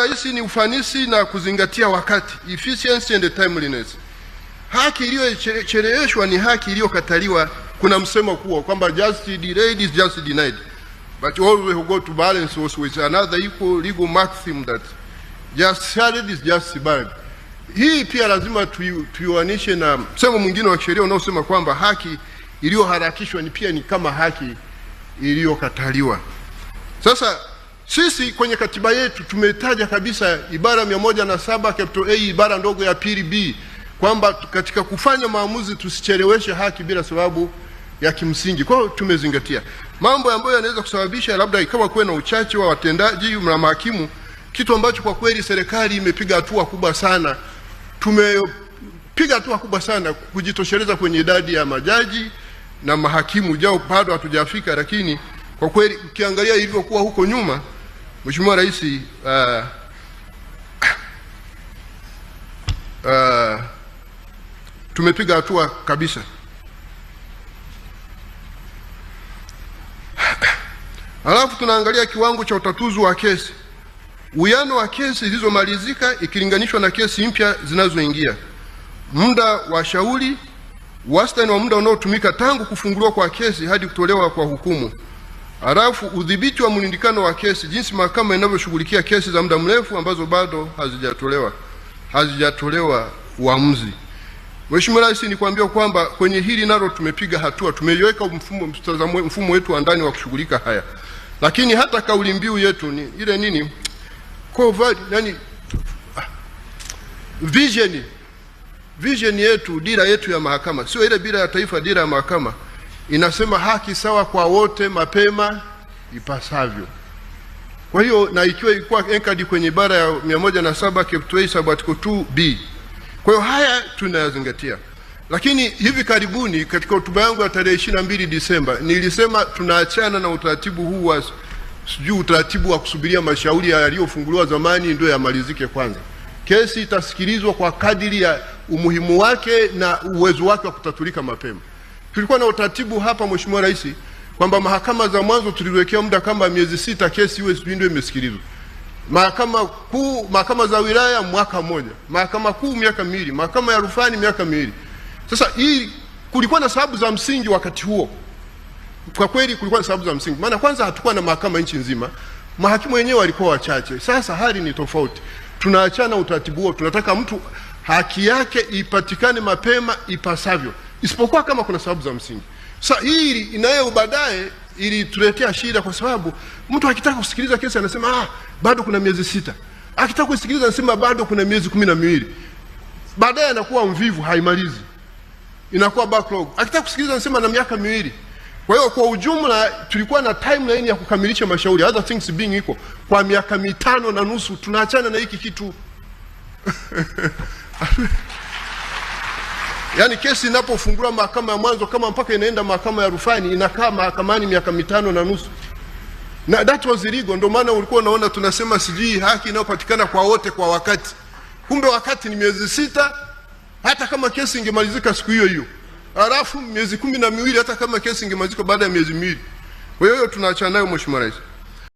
Rais, ni ufanisi na kuzingatia wakati, efficiency and timeliness. Haki iliyocheleweshwa ni haki iliyokataliwa. Kuna msemo kwamba just delayed is just denied, but always we go to balance also with another equal legal maxim that just shared is just barred. Hii pia lazima tuiwanishe na msemo mwingine wa sheria unaosema kwamba haki iliyoharakishwa ni kama haki iliyokataliwa. Sasa sisi kwenye katiba yetu tumetaja kabisa ibara 107 capital A ibara ndogo ya pili B kwamba katika kufanya maamuzi tusicheleweshe haki bila sababu ya kimsingi. Kwa hiyo tumezingatia mambo ambayo yanaweza kusababisha labda ikawa kuwe na uchache wa watendaji na mahakimu, kitu ambacho kwa kweli serikali imepiga hatua kubwa sana. Tumepiga hatua kubwa sana kujitosheleza kwenye idadi ya majaji na mahakimu, jao bado hatujafika, lakini kwa kweli ukiangalia ilivyokuwa huko nyuma, Mheshimiwa Rais, tumepiga hatua kabisa. Alafu tunaangalia kiwango cha utatuzi wa kesi, uwiano wa kesi zilizomalizika ikilinganishwa na kesi mpya zinazoingia, muda wa shauri, wastani wa muda unaotumika tangu kufunguliwa kwa kesi hadi kutolewa kwa hukumu. Alafu udhibiti wa mlindikano wa kesi, jinsi mahakama inavyoshughulikia kesi za muda mrefu ambazo bado hazijatolewa uamuzi. Mheshimiwa Rais, nikwambia kwamba kwenye hili nalo tumepiga hatua, tumeiweka mfumo wetu wa ndani wa kushughulika haya. Lakini hata kauli mbiu yetu ni ile nini? Vision yetu, dira yetu ya mahakama, sio ile dira ya taifa, dira ya mahakama inasema haki sawa kwa wote mapema ipasavyo. Kwa hiyo na ikiwa ilikuwa anchored kwenye ibara ya 107 capital A sub article 2B. Kwa hiyo haya tunayazingatia. Lakini hivi karibuni katika hotuba yangu ya tarehe 22 Disemba nilisema tunaachana na utaratibu huu wa utaratibu wa kusubiria mashauri yaliyofunguliwa zamani ndio yamalizike kwanza. Kesi itasikilizwa kwa kadiri ya umuhimu wake na uwezo wake wa kutatulika mapema. Tulikuwa na utaratibu hapa, Mheshimiwa Rais, kwamba mahakama za mwanzo tuliwekea muda kama miezi 6 kesi iwe ndio imesikilizwa. Mahakama kuu, mahakama za wilaya mwaka mmoja, mahakama kuu miaka 2, mahakama ya rufani miaka 2. Sasa hii kulikuwa na sababu za msingi wakati huo. Kwa kweli kulikuwa na sababu za msingi. Maana kwanza hatakuwa na mahakama nchi nzima. Mahakimu wenyewe walikuwa wachache. Sasa hali ni tofauti. Tunaachana utaratibu huo. Tunataka mtu haki yake ipatikane mapema ipasavyo, isipokuwa kama kuna sababu za msingi. Sasa hii inayo baadaye ili tuletea shida, kwa sababu mtu akitaka kusikiliza kesi anasema bado kuna miezi 6. Akitaka kusikiliza anasema bado kuna miezi 12. Baadaye anakuwa mvivu, haimalizi. Inakuwa backlog. Akitaka kusikiliza anasema na miaka 2. Kwa hiyo kwa ujumla tulikuwa na timeline ya kukamilisha mashauri, other things being equal, kwa miaka 5.5 tunaachana na hiki kitu. Yaani kesi inapofunguliwa mahakama ya mwanzo kama mpaka inaenda mahakama ya rufani inakaa mahakamani miaka 5.5. Na that was illegal. Ndio maana ulikuwa unaona tunasema sijui haki inayopatikana kwa wote kwa wakati. Kumbe wakati ni miezi 6 hata kama kesi ingemalizika siku hiyo hiyo. Alafu miezi 12 hata kama kesi ingemalizika baada ya miezi 2. Kwa hiyo tunaachana nayo, Mheshimiwa Rais.